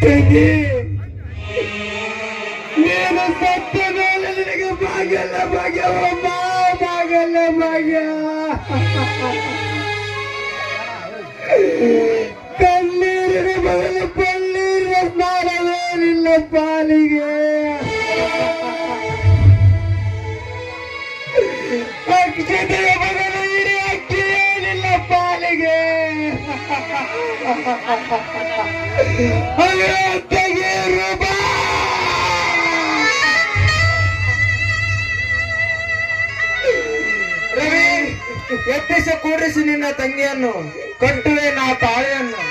ತಂಗಿ ನೀನು ಸತ್ತ ಮೇಲೆ ನಿನಗೆ ಭಾಗ್ಯಲ್ಲ ಭಾಗ್ಯವಮ್ಮ ಭಾಗ್ಯಲ್ಲ ಭಾಗ್ಯ ಕಣ್ಣೀರಿನ ಬದಲು ಕಣ್ಣೀರಿನ ಸ್ನಾನವೇನಿಲ್ಲ ಪಾಲಿಗೆ ಅಕ್ಷತೆಯ ಬದಲು ಇಡೀ ಅಕ್ಕಿ ಏನಿಲ್ಲ ಪಾಲಿಗೆ ಅಯ್ಯೋ ತೆಗೀರು ಬಾ ರವಿ ಎತ್ತಿಸ ಕೂಡಿಸಿ ನಿನ್ನ ತಂಗಿಯನ್ನು ಕಟ್ಟುವೆ ನಾ ತಾಳೆಯನ್ನು